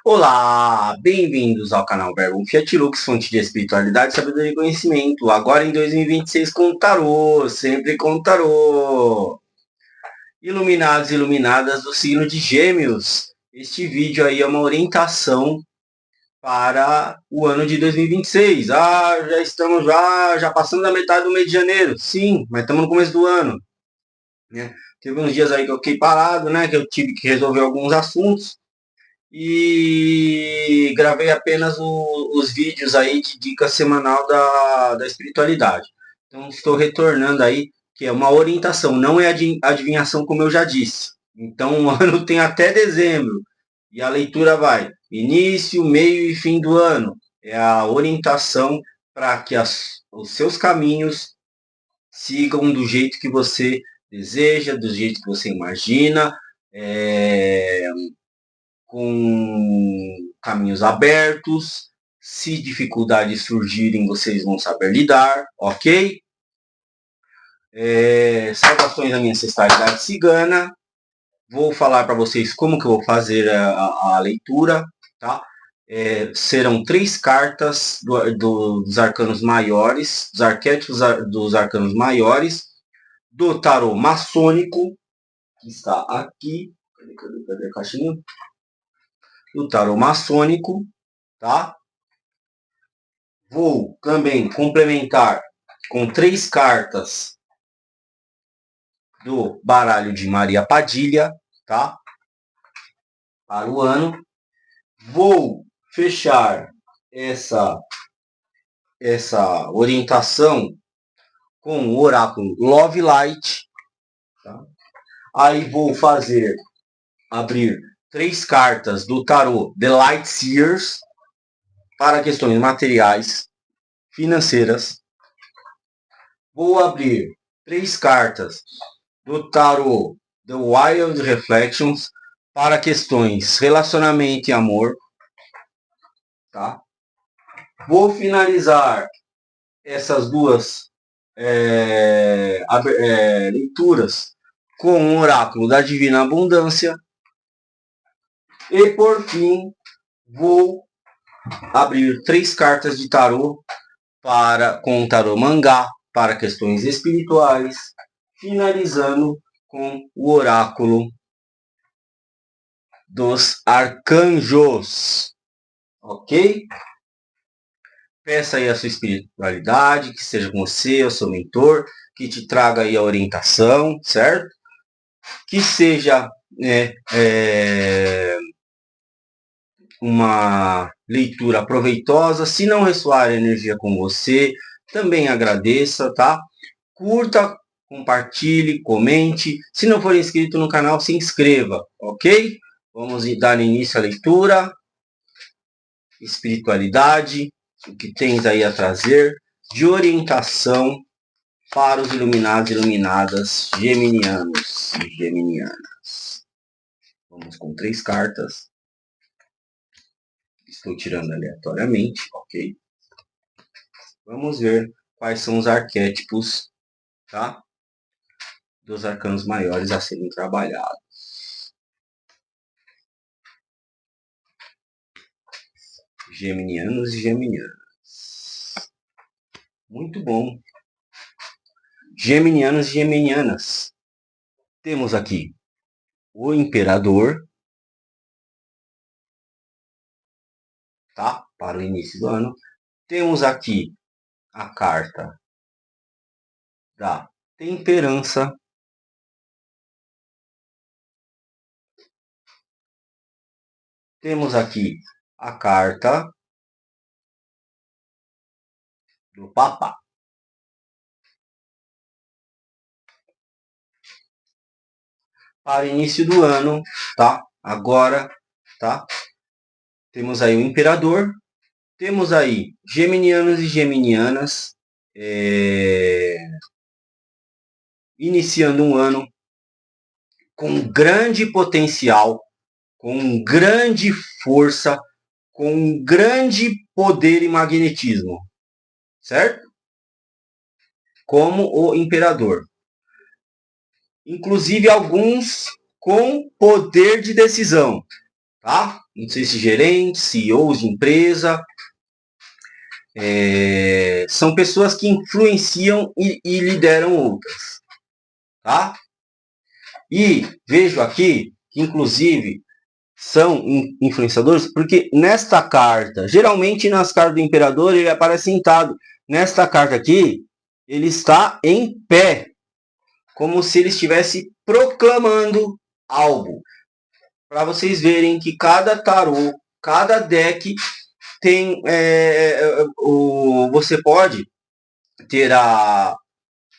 Olá, bem-vindos ao canal Verbum Fiat Lux, fonte de espiritualidade, sabedoria e conhecimento. Agora em 2026 com tarô, sempre com tarô. Iluminados e iluminadas do signo de Gêmeos. Este vídeo aí é uma orientação para o ano de 2026. Já estamos já passando da metade do mês de janeiro. Sim, mas estamos no começo do ano, né? Teve uns dias aí que eu fiquei parado, né? Que eu tive que resolver alguns assuntos. E gravei apenas os vídeos aí de dica semanal da espiritualidade. Então estou retornando aí, que é uma orientação, não é adivinhação como eu já disse. Então o ano tem até dezembro e a leitura vai início, meio e fim do ano. É a orientação para que os seus caminhos sigam do jeito que você deseja, do jeito que você imagina. Com caminhos abertos. Se dificuldades surgirem, vocês vão saber lidar, ok? Saudações à minha ancestralidade cigana. Vou falar para vocês como que eu vou fazer a leitura, tá? Serão 3 cartas dos arcanos maiores, dos arquétipos dos arcanos maiores, do tarô maçônico, que está aqui. Cadê a caixinha? Do tarô maçônico, tá? Vou também complementar com 3 cartas do baralho de Maria Padilha, tá? Para o ano. Vou fechar essa orientação com o oráculo Love Light, tá? Aí vou abrir 3 cartas do tarô The Light Seers para questões materiais, financeiras. Vou abrir 3 cartas do tarô The Wild Reflections para questões relacionamento e amor, tá? Vou finalizar essas duas leituras com o oráculo da Divina Abundância e por fim vou abrir 3 cartas de tarô com o tarô mangá para questões espirituais, finalizando com o oráculo dos arcanjos, ok? Peça aí a sua espiritualidade, que seja com você, o seu mentor, que te traga aí a orientação, certo? Que seja uma leitura proveitosa. Se não ressoar a energia com você, também agradeça, tá? Curta, compartilhe, comente. Se não for inscrito no canal, se inscreva, ok? Vamos dar início à leitura. Espiritualidade, o que tens aí a trazer de orientação para os iluminados e iluminadas geminianos e geminianas. Vamos com 3 cartas. Estou tirando aleatoriamente, ok? Vamos ver quais são os arquétipos, tá? Dos arcanos maiores a serem trabalhados. Geminianos e geminianas. Muito bom. Geminianos e geminianas. Temos aqui o Imperador, tá? Para o início do ano. Temos aqui a carta da Temperança. Temos aqui a carta do Papa. Para início do ano, tá? Agora, tá? Temos aí o Imperador. Temos aí geminianos e geminianas. Iniciando um ano com grande potencial, com grande força, com grande poder e magnetismo, certo? Como o Imperador. Inclusive alguns com poder de decisão, tá? Não sei se gerentes, CEOs de empresa, são pessoas que influenciam e lideram outras, tá? E vejo aqui que, inclusive, são influenciadores, porque nesta carta, geralmente nas cartas do imperador, ele aparece sentado. Nesta carta aqui, ele está em pé, como se ele estivesse proclamando algo. Para vocês verem que cada tarô, cada deck tem, você pode ter a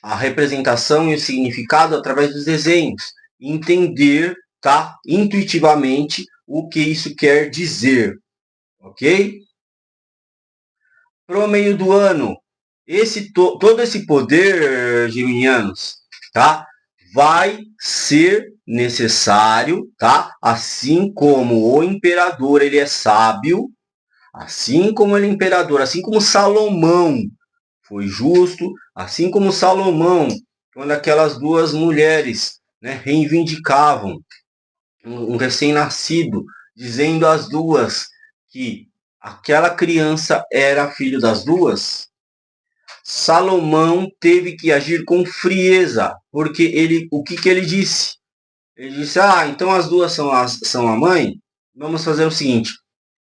representação e o significado através dos desenhos, entender, tá, intuitivamente o que isso quer dizer, ok? Pro meio do ano, todo esse poder, geminianos, tá, vai ser necessário, tá? Assim como o imperador ele é sábio, assim como ele é imperador, assim como Salomão foi justo, assim como Salomão, quando aquelas duas mulheres, né, reivindicavam um recém-nascido, dizendo às duas que aquela criança era filho das duas, Salomão teve que agir com frieza, porque o que ele disse? Ele disse: então as duas são a mãe, vamos fazer o seguinte,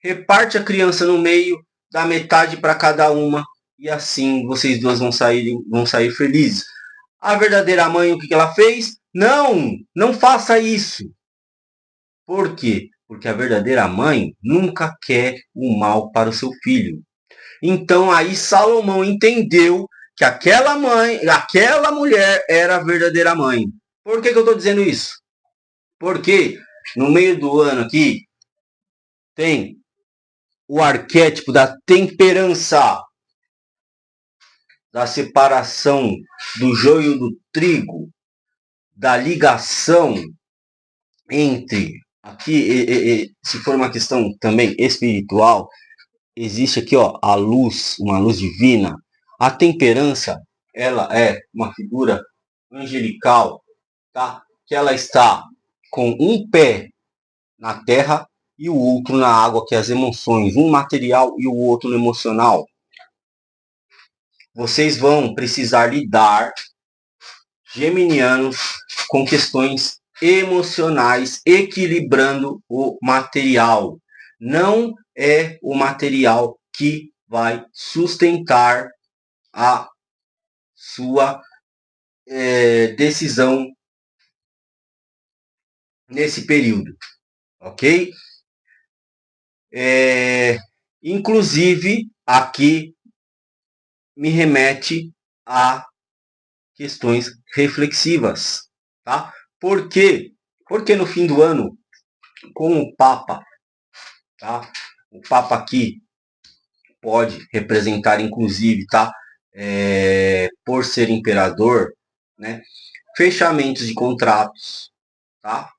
reparte a criança no meio, dá metade para cada uma, e assim vocês duas vão sair felizes. A verdadeira mãe, o que ela fez? Não faça isso. Por quê? Porque a verdadeira mãe nunca quer o mal para o seu filho. Então aí Salomão entendeu que aquela mulher era a verdadeira mãe. Por que eu estou dizendo isso? Porque no meio do ano aqui tem o arquétipo da temperança, da separação do joio do trigo, da ligação entre aqui, se for uma questão também espiritual, existe aqui, ó, a luz, uma luz divina. A temperança, ela é uma figura angelical, tá? Que ela está com um pé na terra e o outro na água, que é as emoções, um material e o outro no emocional. Vocês vão precisar lidar, geminianos, com questões emocionais, equilibrando o material. Não é o material que vai sustentar a sua decisão nesse período, ok? Inclusive, aqui me remete a questões reflexivas, tá? Por quê? Porque no fim do ano, com o Papa, tá? O Papa aqui pode representar, inclusive, tá? Por ser imperador, né? Fechamentos de contratos, tá?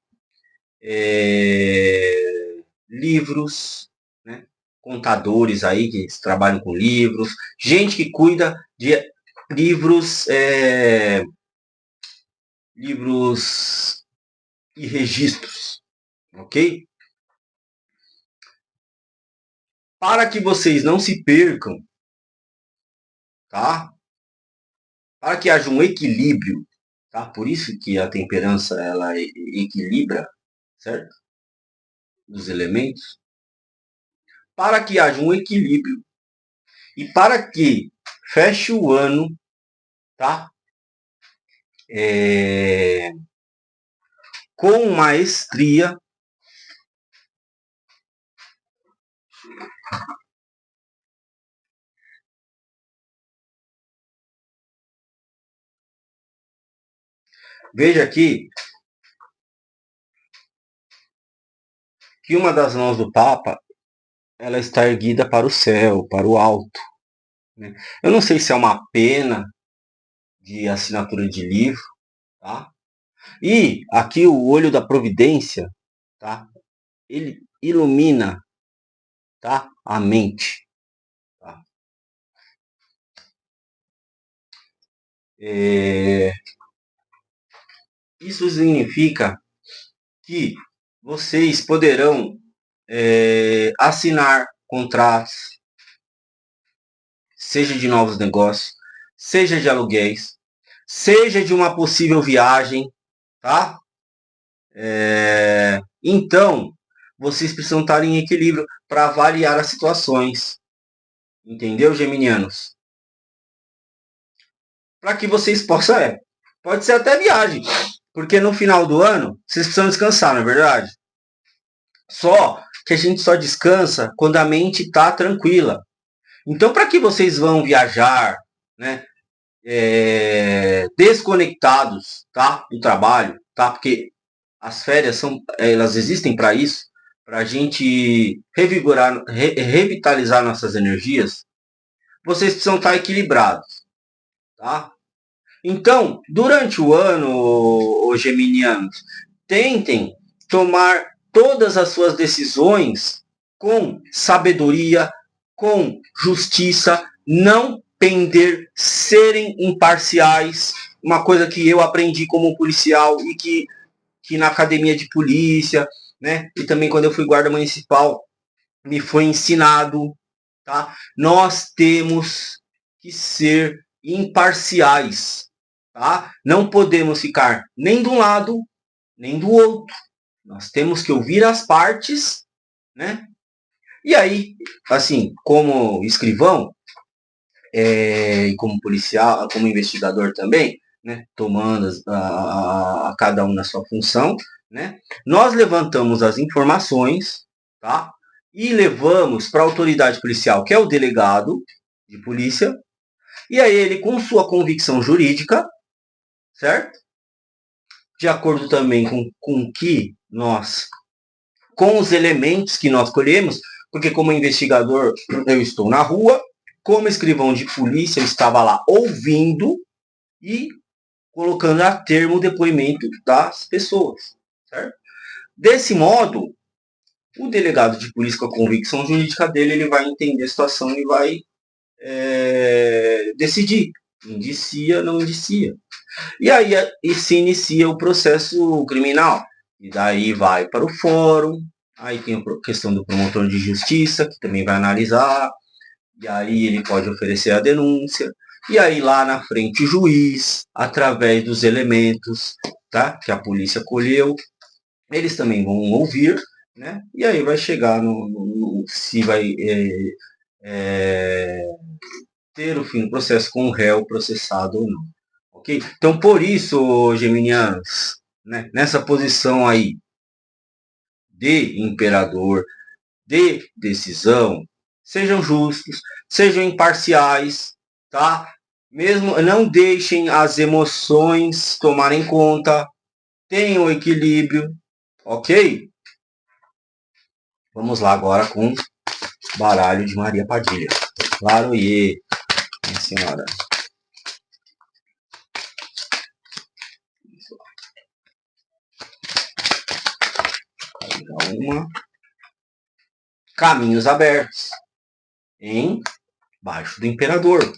Livros, né? Contadores aí que trabalham com livros, gente que cuida de livros, livros e registros, ok? Para que vocês não se percam, tá? Para que haja um equilíbrio, tá? Por isso que a temperança ela equilibra, certo? Dos elementos. Para que haja um equilíbrio e para que feche o ano, tá? Com maestria. Veja aqui que uma das mãos do Papa ela está erguida para o céu, para o alto, né? Eu não sei se é uma pena de assinatura de livro, tá? E aqui o olho da providência, tá? Ele ilumina, tá? A mente, tá? Isso significa que vocês poderão assinar contratos, seja de novos negócios, seja de aluguéis, seja de uma possível viagem, tá? Então, vocês precisam estar em equilíbrio para avaliar as situações. Entendeu, geminianos? Para que vocês possam, pode ser até viagem, porque no final do ano, vocês precisam descansar, não é verdade? Só que a gente só descansa quando a mente está tranquila. Então, para que vocês vão viajar, né, desconectados, tá, do trabalho, tá? Porque as férias elas existem para isso, para a gente revigorar, revitalizar nossas energias. Vocês precisam estar equilibrados, tá? Então, durante o ano, os geminianos, tentem tomar todas as suas decisões com sabedoria, com justiça, não pender, serem imparciais. Uma coisa que eu aprendi como policial e que na academia de polícia, né? E também quando eu fui guarda municipal, me foi ensinado, tá? Nós temos que ser imparciais, tá? Não podemos ficar nem de um lado, nem do outro. Nós temos que ouvir as partes, né? E aí, assim, como escrivão, e como policial, como investigador também, né, tomando a cada um na sua função, né, nós levantamos as informações, tá, e levamos para a autoridade policial, que é o delegado de polícia, e aí ele, com sua convicção jurídica, certo? De acordo também com que nós, com os elementos que nós colhemos, porque como investigador eu estou na rua, como escrivão de polícia eu estava lá ouvindo e colocando a termo o depoimento das pessoas, certo? Desse modo, o delegado de polícia com a convicção jurídica dele, ele vai entender a situação e vai decidir, indicia, não indicia. E aí se inicia o processo criminal. E daí vai para o fórum, aí tem a questão do promotor de justiça, que também vai analisar, e aí ele pode oferecer a denúncia, e aí lá na frente o juiz, através dos elementos, tá, que a polícia colheu, eles também vão ouvir, né, e aí vai chegar se vai ter o fim do processo com o réu processado ou não. Ok? Então, por isso, geminianos, né, nessa posição aí de imperador, de decisão, sejam justos, sejam imparciais, tá? Mesmo não deixem as emoções tomarem conta, tenham equilíbrio, ok? Vamos lá agora com baralho de Maria Padilha. Claro, e minha senhora. Uma. Caminhos abertos. Embaixo do imperador.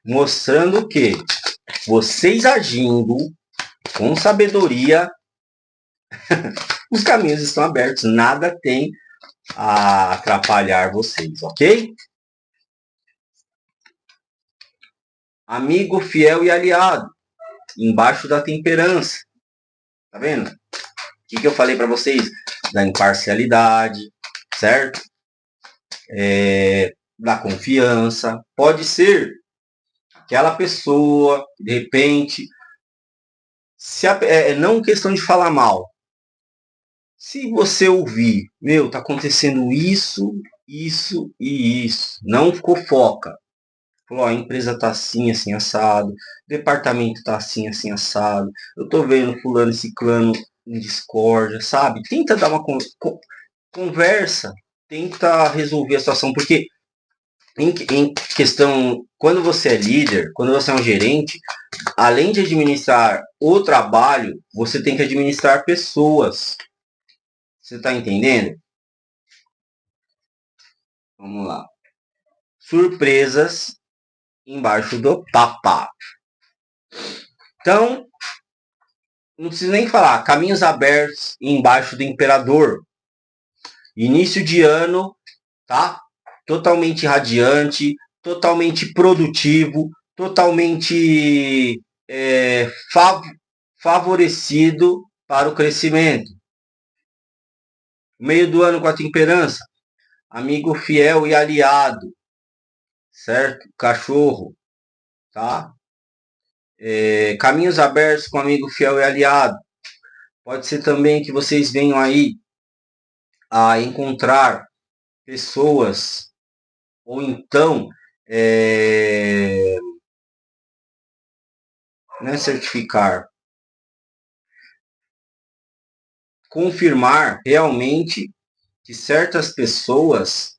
Mostrando que vocês agindo com sabedoria, os caminhos estão abertos. Nada tem a atrapalhar vocês, ok? Amigo fiel e aliado. Embaixo da temperança. Tá vendo? O que eu falei para vocês? Da imparcialidade, certo? Da confiança. Pode ser aquela pessoa, de repente, não questão de falar mal. Se você ouvir, meu, tá acontecendo isso, isso e isso, não fofoca. Falou, ó, a empresa tá assim, assim, assado, o departamento tá assim, assim, assado, eu tô vendo fulano e ciclano em discórdia, sabe? Tenta dar uma conversa, tenta resolver a situação, porque em questão, quando você é líder, quando você é um gerente, além de administrar o trabalho, você tem que administrar pessoas. Você está entendendo? Vamos lá. Surpresas embaixo do papá. Então, não preciso nem falar, caminhos abertos embaixo do imperador. Início de ano, tá? Totalmente radiante, totalmente produtivo, totalmente favorecido para o crescimento. Meio do ano com a temperança, amigo fiel e aliado, certo? Cachorro, tá? Caminhos abertos com amigo fiel e aliado. Pode ser também que vocês venham aí a encontrar pessoas ou então não é certificar, confirmar realmente que certas pessoas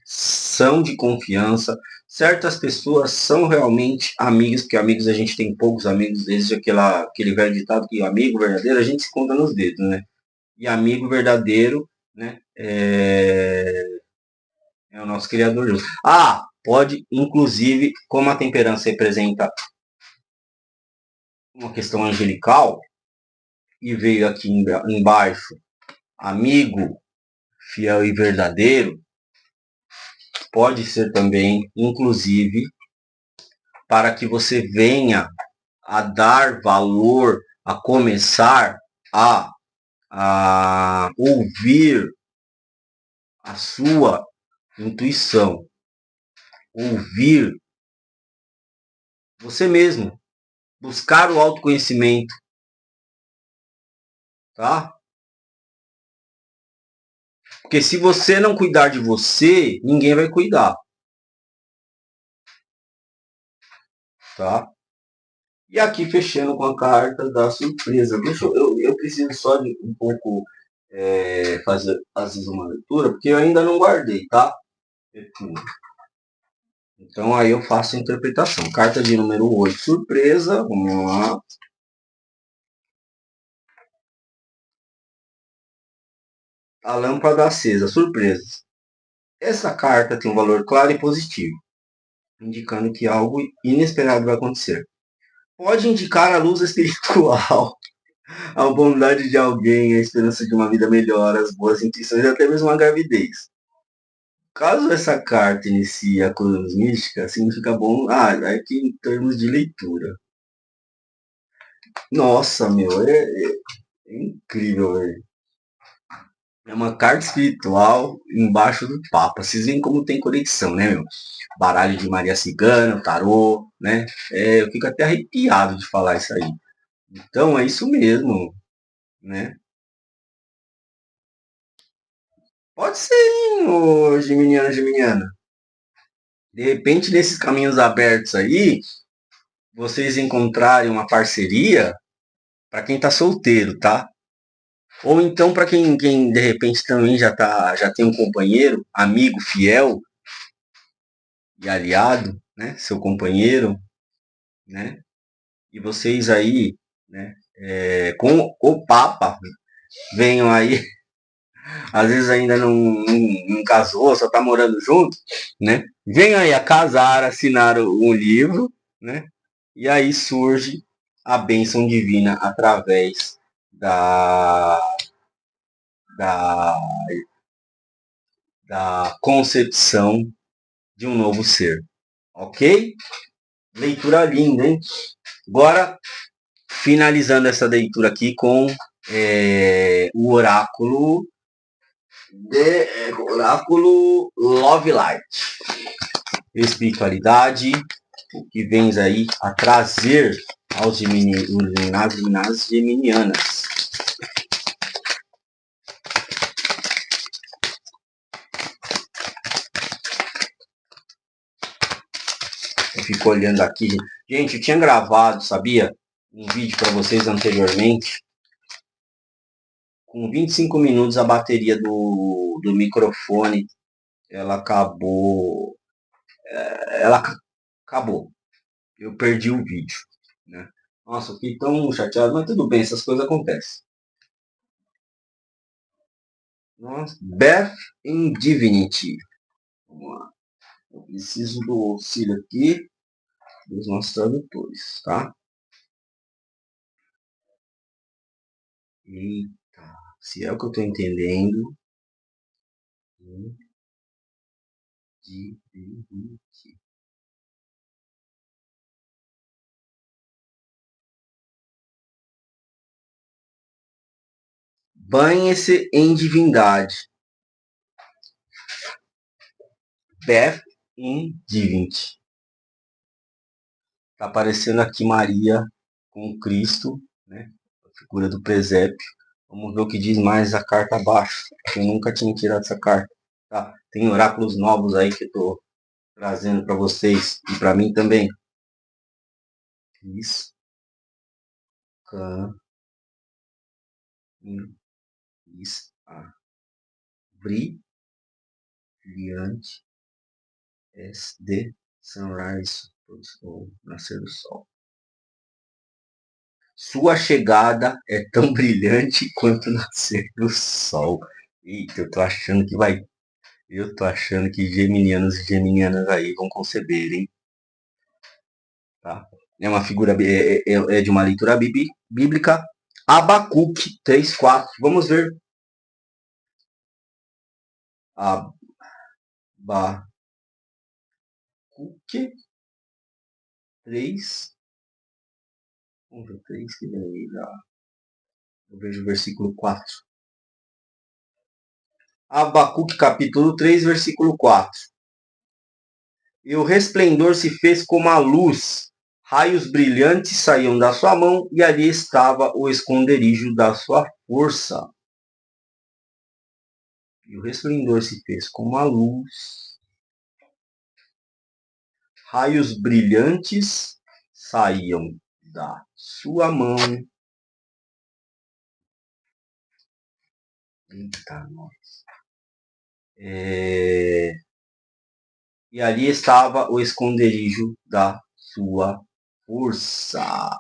são de confiança, certas pessoas são realmente amigos, porque amigos a gente tem poucos amigos, desde aquele velho ditado que amigo verdadeiro a gente se conta nos dedos, né? E amigo verdadeiro, né? É o nosso Criador Deus. Ah, pode, inclusive, como a temperança representa uma questão angelical, e veio aqui embaixo, amigo, fiel e verdadeiro, pode ser também, inclusive, para que você venha a dar valor, a começar a ouvir a sua intuição, ouvir você mesmo, buscar o autoconhecimento, tá? Porque se você não cuidar de você, ninguém vai cuidar, tá? E aqui fechando com a carta da surpresa. Eu preciso só de um pouco fazer às vezes uma leitura, porque eu ainda não guardei, tá? Então aí eu faço a interpretação. Carta de número 8, surpresa. Vamos lá. A lâmpada acesa, surpresas. Essa carta tem um valor claro e positivo, indicando que algo inesperado vai acontecer. Pode indicar a luz espiritual, a bondade de alguém, a esperança de uma vida melhor, as boas intenções e até mesmo a gravidez. Caso essa carta inicie a cruz mística, significa bom. Ah, aqui em termos de leitura. Nossa, meu, é incrível, velho. É uma carta espiritual embaixo do Papa. Vocês veem como tem conexão, né, meu? Baralho de Maria Cigana, tarô, né? Eu fico até arrepiado de falar isso aí. Então é isso mesmo, né? Pode ser, hein, ô Geminiano, Geminiana. De repente, nesses caminhos abertos aí, vocês encontrarem uma parceria para quem tá solteiro, tá? Ou então para quem de repente também já tem um companheiro, amigo fiel e aliado, né? Seu companheiro, né? E vocês aí, né? Com o Papa, venham aí, às vezes ainda não casou, só tá morando junto, né? Venham aí a casar, assinar um livro, né? E aí surge a bênção divina através da, da, da concepção de um novo ser. Ok? Leitura linda, hein? Agora, finalizando essa leitura aqui com o oráculo Love Light. Espiritualidade, que vem aí a trazer aos Geminas geminianas. Eu fico olhando aqui. Gente, eu tinha gravado, sabia? Um vídeo para vocês anteriormente. Com 25 minutos a bateria do microfone, ela acabou. Ela acabou. Eu perdi o vídeo. Né? Nossa, eu fiquei tão chateado, mas tudo bem, essas coisas acontecem. Nossa, Beth in Divinity. Vamos lá. Eu preciso do auxílio aqui dos nossos tradutores, tá? Eita, se é o que eu tô entendendo. Banhe-se em divindade. Beth in Divinity. Tá aparecendo aqui Maria com Cristo, né? A figura do presépio. Vamos ver o que diz mais a carta abaixo. Eu nunca tinha tirado essa carta. Tá? Tem oráculos novos aí que eu tô trazendo para vocês e para mim também. Isso. Isso. Brilhante as the sunrise, o nascer do sol. Sua chegada é tão brilhante quanto o nascer do sol. Eita, eu tô achando que vai. Eu tô achando que geminianos e geminianas aí vão conceber, hein? Tá? É uma figura, é de uma leitura bíblica. Abacuque 3:4. Vamos ver. Abacuque 3. Vamos ver 3 que vem aí. Eu vejo o versículo 4. Abacuque capítulo 3, versículo 4. E o resplendor se fez como a luz, raios brilhantes saíam da sua mão, e ali estava o esconderijo da sua força. E o resplendor se fez como a luz, raios brilhantes saíam da sua mão. Eita, nossa. E ali estava o esconderijo da sua força.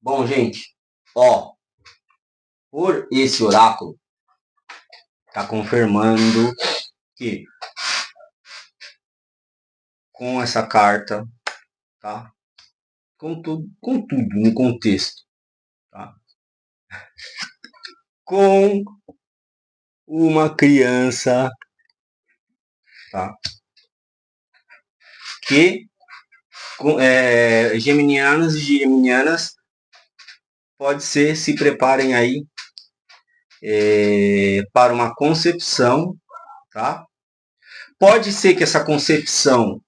Bom, gente, ó, por esse oráculo, está confirmando que com essa carta, tá? Com tudo no contexto, tá? Com uma criança, tá? Que geminianos e geminianas, pode ser, se preparem aí para uma concepção, tá? Pode ser que essa concepção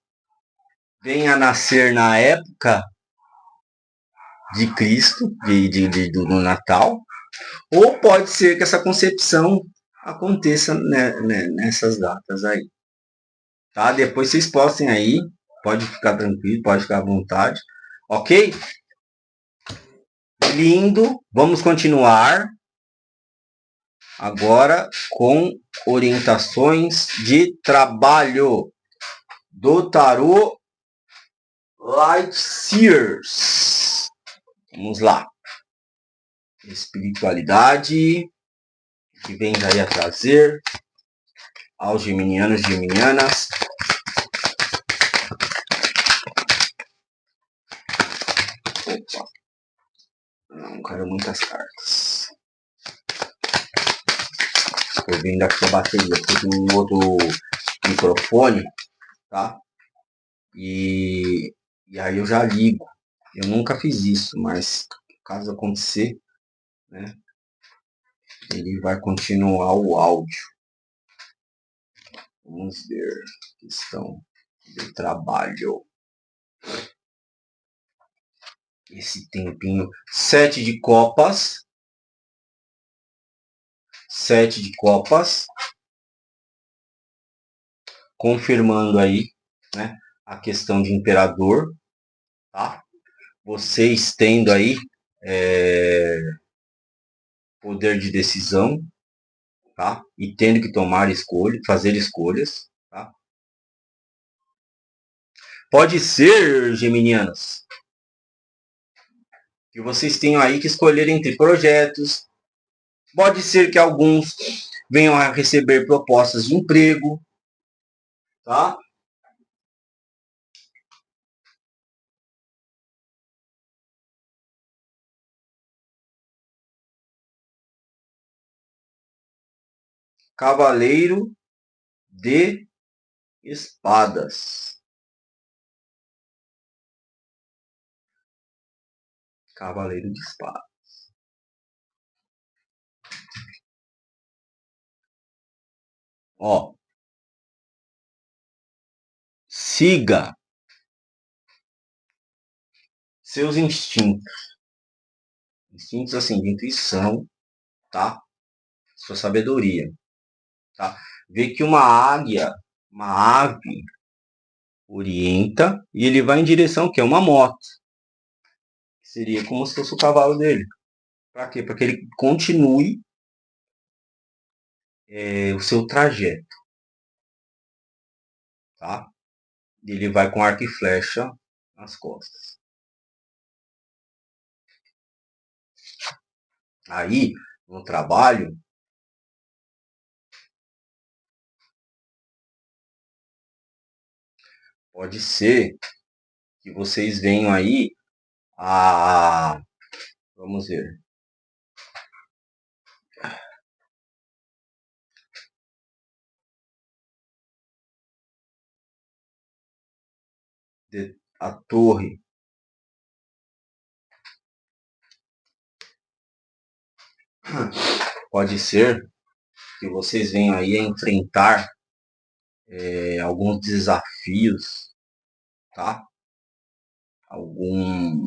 venha a nascer na época de Cristo, do Natal, ou pode ser que essa concepção aconteça nessas datas aí. Tá? Depois vocês postem aí, pode ficar tranquilo, pode ficar à vontade, ok? Lindo, vamos continuar agora com orientações de trabalho do tarô Light Seers. Vamos lá. Espiritualidade que vem daí a trazer aos geminianos e geminianas. Opa. Não quero muitas cartas. Estou vendo aqui a bateria. Estou com um outro microfone, tá? E aí eu já ligo. Eu nunca fiz isso, mas caso acontecer, né? Ele vai continuar o áudio. Vamos ver. Questão de trabalho. Esse tempinho. 7 de copas. 7 de copas. Confirmando aí, né? A questão de imperador. Tá? Vocês tendo aí poder de decisão, tá? E tendo que tomar escolha, fazer escolhas, tá? Pode ser, geminianos, que vocês tenham aí que escolher entre projetos. Pode ser que alguns venham a receber propostas de emprego, tá? Cavaleiro de espadas. Cavaleiro de espadas. Ó. Siga seus instintos. Instintos assim, de intuição, tá? Sua sabedoria, tá? Vê que uma águia, uma ave, orienta e ele vai em direção que é uma moto. Seria como se fosse o cavalo dele. Para quê? Para que ele continue o seu trajeto, tá? Ele vai com arco e flecha nas costas. Aí, no trabalho, pode ser que vocês venham aí a... Vamos ver. A torre. Pode ser que vocês venham aí a enfrentar alguns desafios, tá? Algum...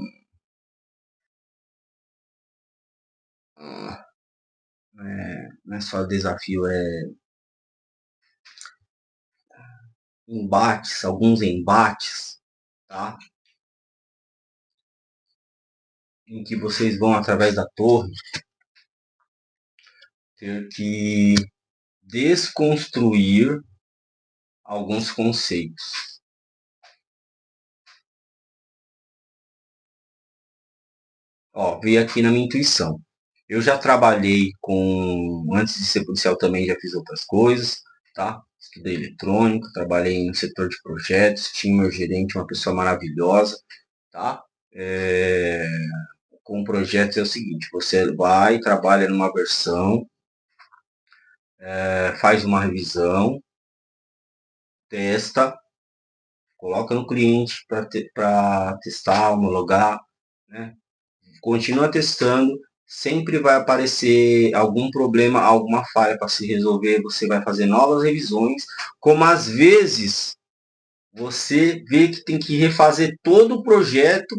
não é só desafio, embates, alguns embates, tá? Em que vocês vão, através da torre, ter que desconstruir alguns conceitos. Ó, veio aqui na minha intuição. Eu já trabalhei com... Antes de ser policial também já fiz outras coisas, tá? Estudei eletrônico, trabalhei no setor de projetos, tinha meu gerente, uma pessoa maravilhosa, tá? Com projetos é o seguinte, você vai, trabalha numa versão, faz uma revisão, testa, coloca no cliente para testar, homologar, né? Continua testando, sempre vai aparecer algum problema, alguma falha para se resolver, você vai fazer novas revisões, como às vezes você vê que tem que refazer todo o projeto,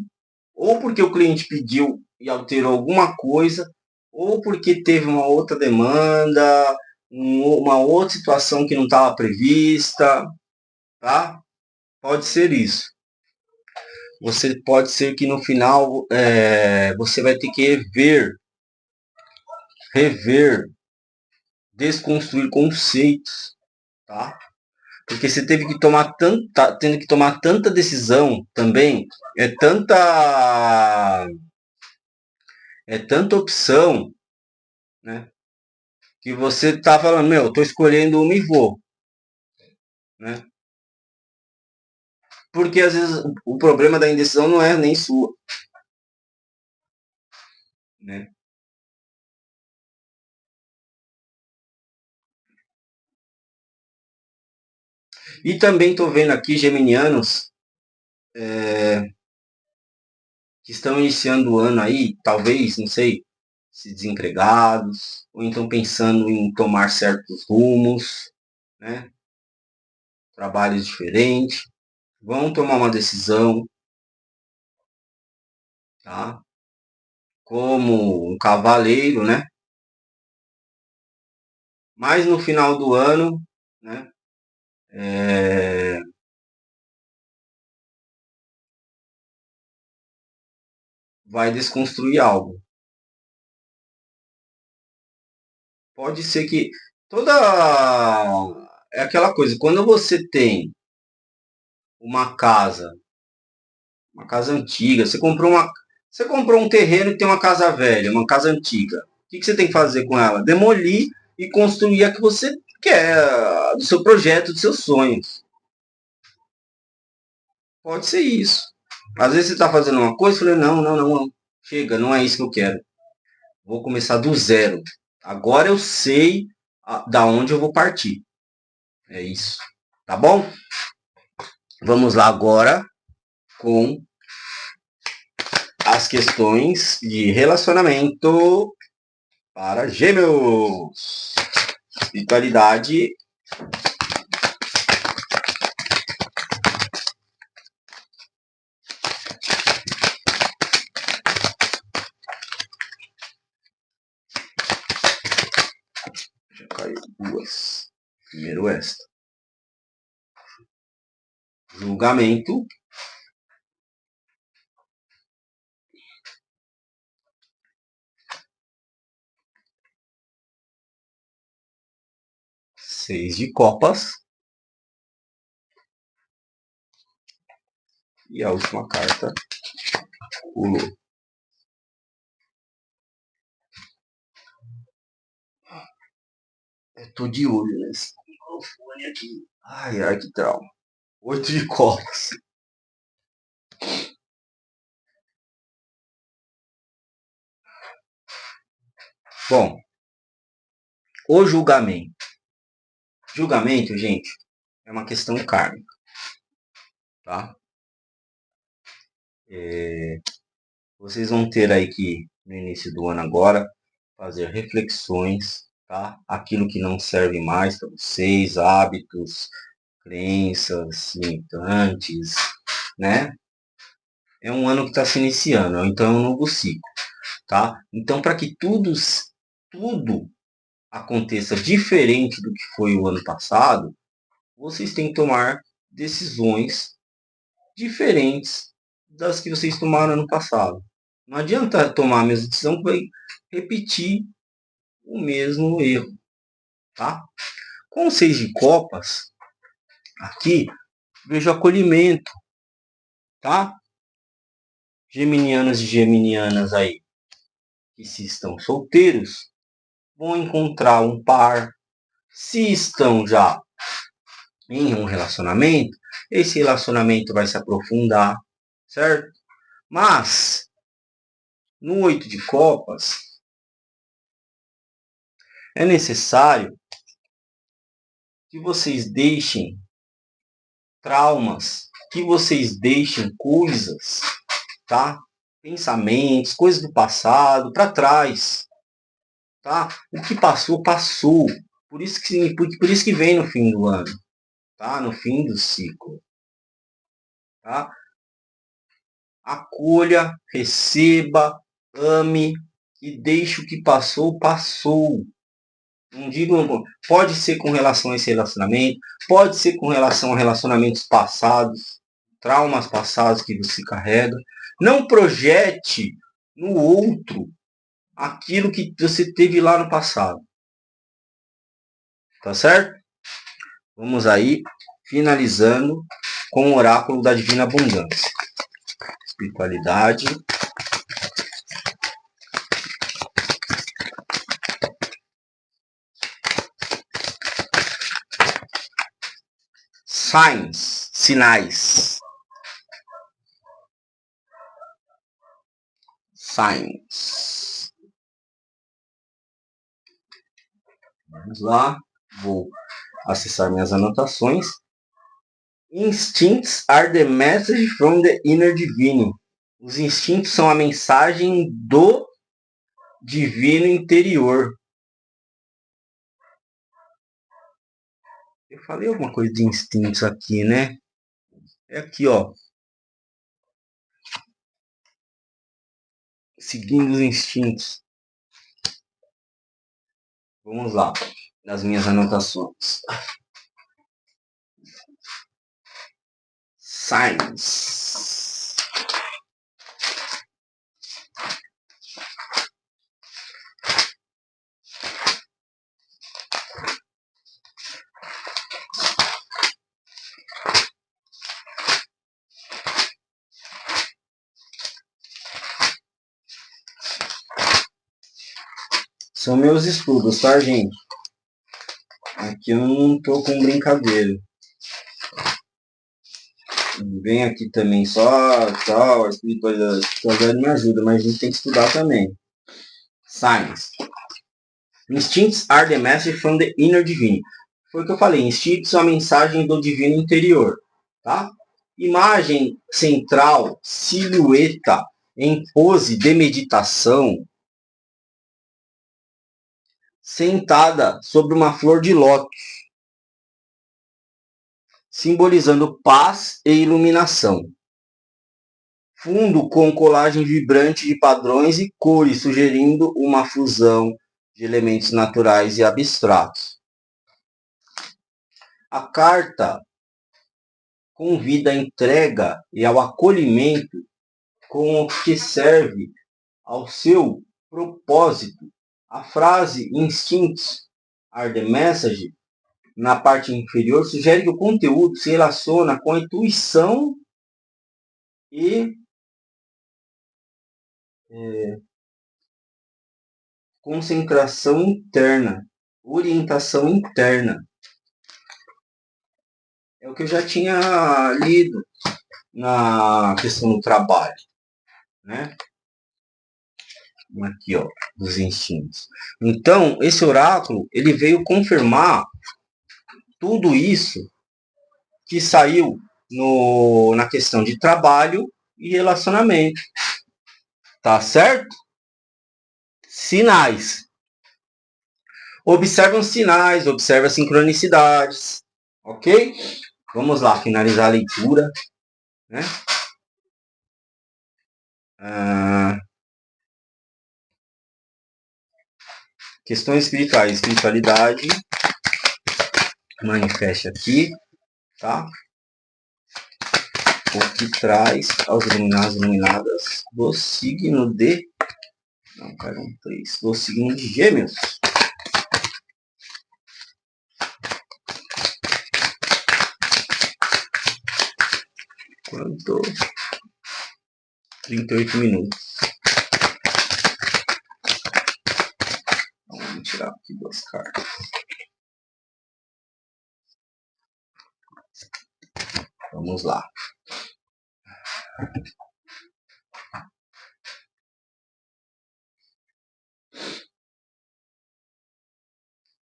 ou porque o cliente pediu e alterou alguma coisa, ou porque teve uma outra demanda, uma outra situação que não estava prevista, tá? Pode ser isso. Você pode ser que no final você vai ter que rever, desconstruir conceitos, tá? Porque você teve que tomar tendo que tomar tanta decisão também, tanta opção, né? Que você tá falando, meu, tô escolhendo uma e vou, né? Porque às vezes o problema da indecisão não é nem sua, né? E também tô vendo aqui geminianos que estão iniciando o ano aí, talvez, não sei, se desempregados, ou então pensando em tomar certos rumos, né? Trabalhos diferentes, vão tomar uma decisão, tá? Como um cavaleiro, né? Mas no final do ano, né? Vai desconstruir algo. Pode ser que toda é aquela coisa, quando você tem uma casa antiga, você comprou um terreno e tem uma casa velha, uma casa antiga. O que você tem que fazer com ela? Demolir e construir a que você quer, do seu projeto, dos seus sonhos. Pode ser isso. Às vezes você está fazendo uma coisa e fala, não. Chega, não é isso que eu quero. Vou começar do zero. Agora eu sei da onde eu vou partir. É isso. Tá bom? Vamos lá agora com as questões de relacionamento para Gêmeos. Espiritualidade. Já caiu duas. Primeiro esta. Julgamento. Seis de copas. E a última carta pulou. Eu tô de olho nesse microfone aqui. Ai, ai, que trauma. 8 de copas. Bom, o julgamento. Julgamento, gente, é uma questão kármica. Tá? Vocês vão ter aí que, no início do ano agora, fazer reflexões, tá? Aquilo que não serve mais para vocês, hábitos, crenças limitantes, né? É um ano que está se iniciando, então é um novo ciclo, tá? Então, para que tudo aconteça diferente do que foi o ano passado, vocês têm que tomar decisões diferentes das que vocês tomaram ano passado. Não adianta tomar a mesma decisão que vai repetir o mesmo erro, tá? Com o 6 de copas, aqui, vejo acolhimento, tá? Geminianos e geminianas aí, que se estão solteiros, vão encontrar um par. Se estão já em um relacionamento, esse relacionamento vai se aprofundar, certo? Mas, no 8 de copas, é necessário que vocês deixem traumas, que vocês deixem coisas, tá? Pensamentos, coisas do passado para trás, tá? O que passou, passou. Por isso que vem no fim do ano, tá? No fim do ciclo, tá? Acolha, receba, ame e deixe o que passou, passou. Não digo, pode ser com relação a esse relacionamento, pode ser com relação a relacionamentos passados, traumas passados que você carrega. Não projete no outro aquilo que você teve lá no passado. Tá certo? Vamos aí, finalizando com o oráculo da Divina Abundância. Espiritualidade. Signs, sinais. Signs. Vamos lá, vou acessar minhas anotações. Instincts are the message from the inner divine. Os instintos são a mensagem do divino interior. Eu falei alguma coisa de instintos aqui, né? É aqui, ó. Seguindo os instintos. Vamos lá, nas minhas anotações. Signs. São meus estudos, tá, gente? Aqui eu não tô com brincadeira. Vem aqui também só tal, a espiritualidade me ajuda, mas a gente tem que estudar também. Signs. Instincts are the message from the inner divine. Foi o que eu falei, instintos são a mensagem do divino interior, tá? Imagem central, silhueta, em pose de meditação, sentada sobre uma flor de lótus, simbolizando paz e iluminação. Fundo com colagem vibrante de padrões e cores, sugerindo uma fusão de elementos naturais e abstratos. A carta convida à entrega e ao acolhimento com o que serve ao seu propósito. A frase Instincts are the message, na parte inferior, sugere que o conteúdo se relaciona com a intuição e concentração interna, orientação interna. É o que eu já tinha lido na questão do trabalho, né? Aqui, ó, dos instintos. Então, esse oráculo, ele veio confirmar tudo isso que saiu na questão de trabalho e relacionamento. Tá certo? Sinais. Observa os sinais, observa as sincronicidades. Ok? Vamos lá, finalizar a leitura, né? Questões espirituais, espiritualidade, manifeste aqui, tá? O que traz aos iluminados e iluminadas do signo de... Não, caram 3. Do signo de Gêmeos. Quanto? 38 minutos. Vamos tirar aqui 2 cartas. Vamos lá.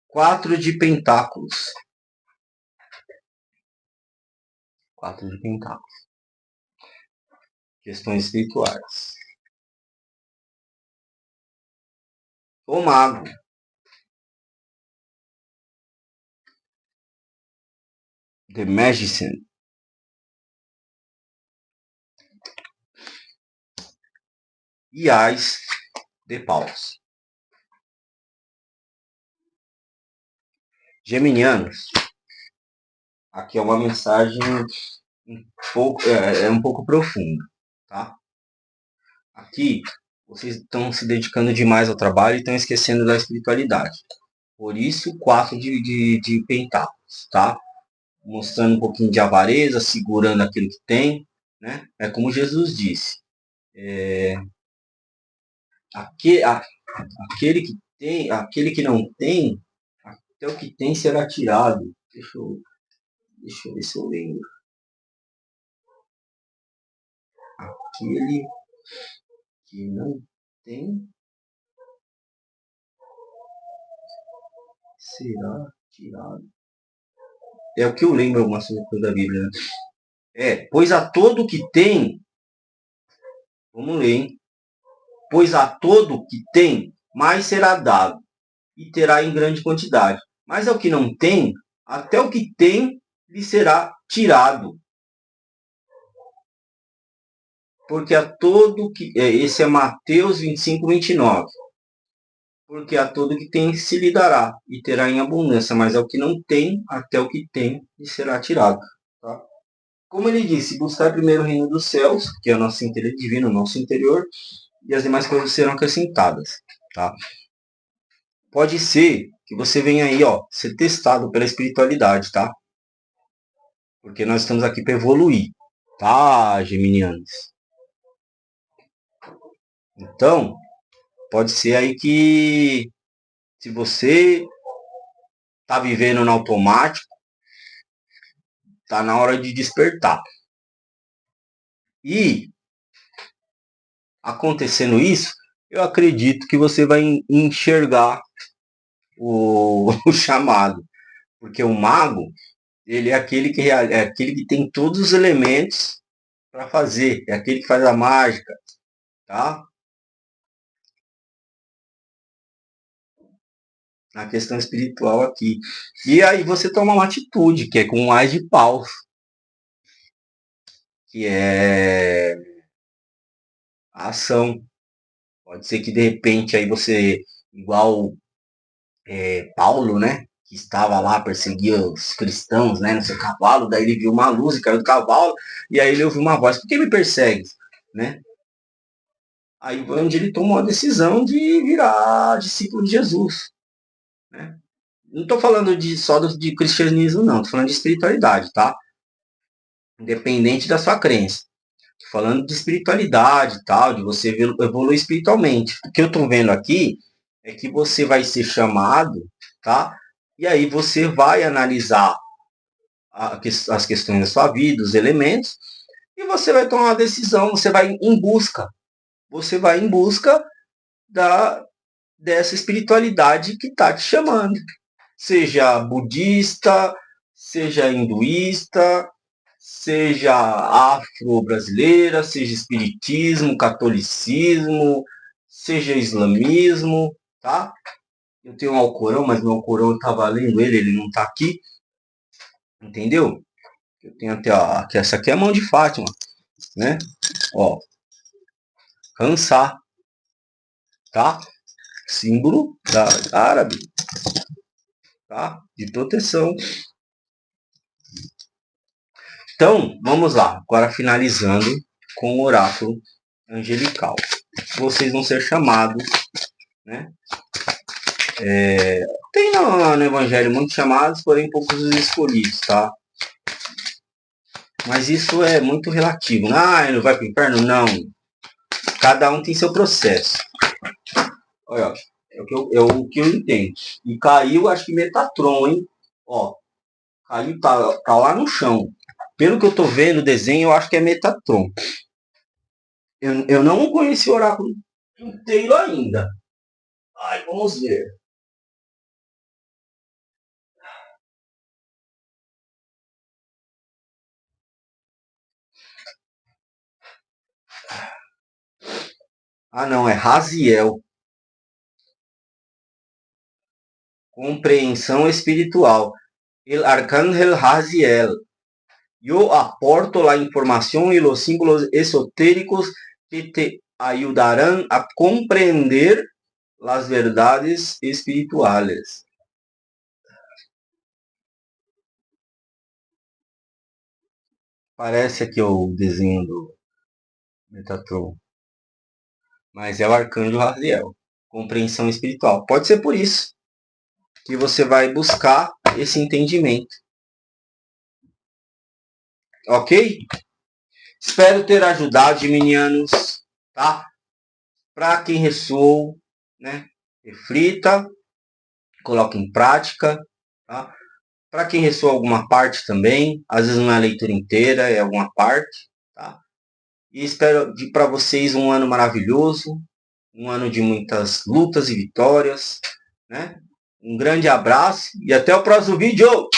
Quatro de pentáculos. 4 de pentáculos. Questões espirituais. O mago. The Magician. E Ás de Paus. Geminianos. Aqui é uma mensagem um pouco profunda, tá? Aqui vocês estão se dedicando demais ao trabalho e estão esquecendo da espiritualidade. Por isso, 4 de pentáculos, tá? Mostrando um pouquinho de avareza, segurando aquilo que tem, né? É como Jesus disse. Aquele que tem, aquele que não tem, até o que tem será tirado. Deixa eu ver se eu lembro. Aquele que não tem será tirado. É o que eu lembro algumas coisas da Bíblia, né? Pois a todo que tem, vamos ler, hein? Pois a todo que tem, mais será dado, e terá em grande quantidade. Mas ao que não tem, até o que tem lhe será tirado. Porque a todo que... esse é Mateus 25, 29. Porque a todo que tem se lhe dará, e terá em abundância, mas ao que não tem, até o que tem lhe será tirado. Tá? Como ele disse, buscar primeiro o reino dos céus, que é o nosso intelecto divino, o nosso interior, e as demais coisas serão acrescentadas. Tá? Pode ser que você venha aí, ó, ser testado pela espiritualidade, tá? Porque nós estamos aqui para evoluir, tá, geminianos? Então, pode ser aí que, se você tá vivendo no automático, tá na hora de despertar. E, acontecendo isso, eu acredito que você vai enxergar o chamado. Porque o mago, ele é aquele que tem todos os elementos para fazer, é aquele que faz a mágica, tá? Na questão espiritual aqui. E aí você toma uma atitude, que é com o Ás de Paus, que é a ação. Pode ser que de repente aí você, igual Paulo, né? Que estava lá, perseguia os cristãos, né? No seu cavalo, daí ele viu uma luz e caiu do cavalo, e aí ele ouviu uma voz, por que me persegue? Né? Aí onde ele tomou a decisão de virar discípulo de Jesus. Né? Não estou falando só de cristianismo, não. Estou falando de espiritualidade, tá? Independente da sua crença. Estou falando de espiritualidade e tal, de você evoluir espiritualmente. O que eu estou vendo aqui é que você vai ser chamado, tá? E aí você vai analisar as questões da sua vida, os elementos, e você vai tomar uma decisão, você vai em busca. Você vai em busca dessa espiritualidade que está te chamando. Seja budista, seja hinduísta, seja afro-brasileira, seja espiritismo, catolicismo, seja islamismo, tá? Eu tenho um Alcorão, mas meu Alcorão eu estava lendo ele não está aqui, entendeu? Eu tenho até, ó, essa aqui é a mão de Fátima, né? Ó, Hansá, tá? Símbolo da árabe, tá? De proteção. Então, vamos lá. Agora finalizando com o oráculo angelical. Vocês vão ser chamados, né? Tem no Evangelho muitos chamados, porém poucos os escolhidos, tá? Mas isso é muito relativo. Ah, ele não vai para o inferno? Não. Cada um tem seu processo. Olha, é o que eu entendo. E caiu, acho que Metatron, hein? Ó, caiu, tá lá no chão. Pelo que eu tô vendo o desenho, eu acho que é Metatron. Eu não conheci o oráculo inteiro ainda. Ai, vamos ver. Ah, não, é Raziel. Compreensão espiritual. El Arcángel Raziel. Yo aporto la información y los símbolos esotéricos que te ayudarán a comprender las verdades espirituales. Parece aqui o desenho do Metatron. Mas é o Arcanjo Raziel. Compreensão espiritual. Pode ser por isso que você vai buscar esse entendimento. Ok? Espero ter ajudado, geminianos, tá? Para quem ressoou, né? Reflita, coloque em prática, tá? Para quem ressoou alguma parte também, às vezes não é a leitura inteira, é alguma parte, tá? E espero para vocês um ano maravilhoso, um ano de muitas lutas e vitórias, né? Um grande abraço e até o próximo vídeo!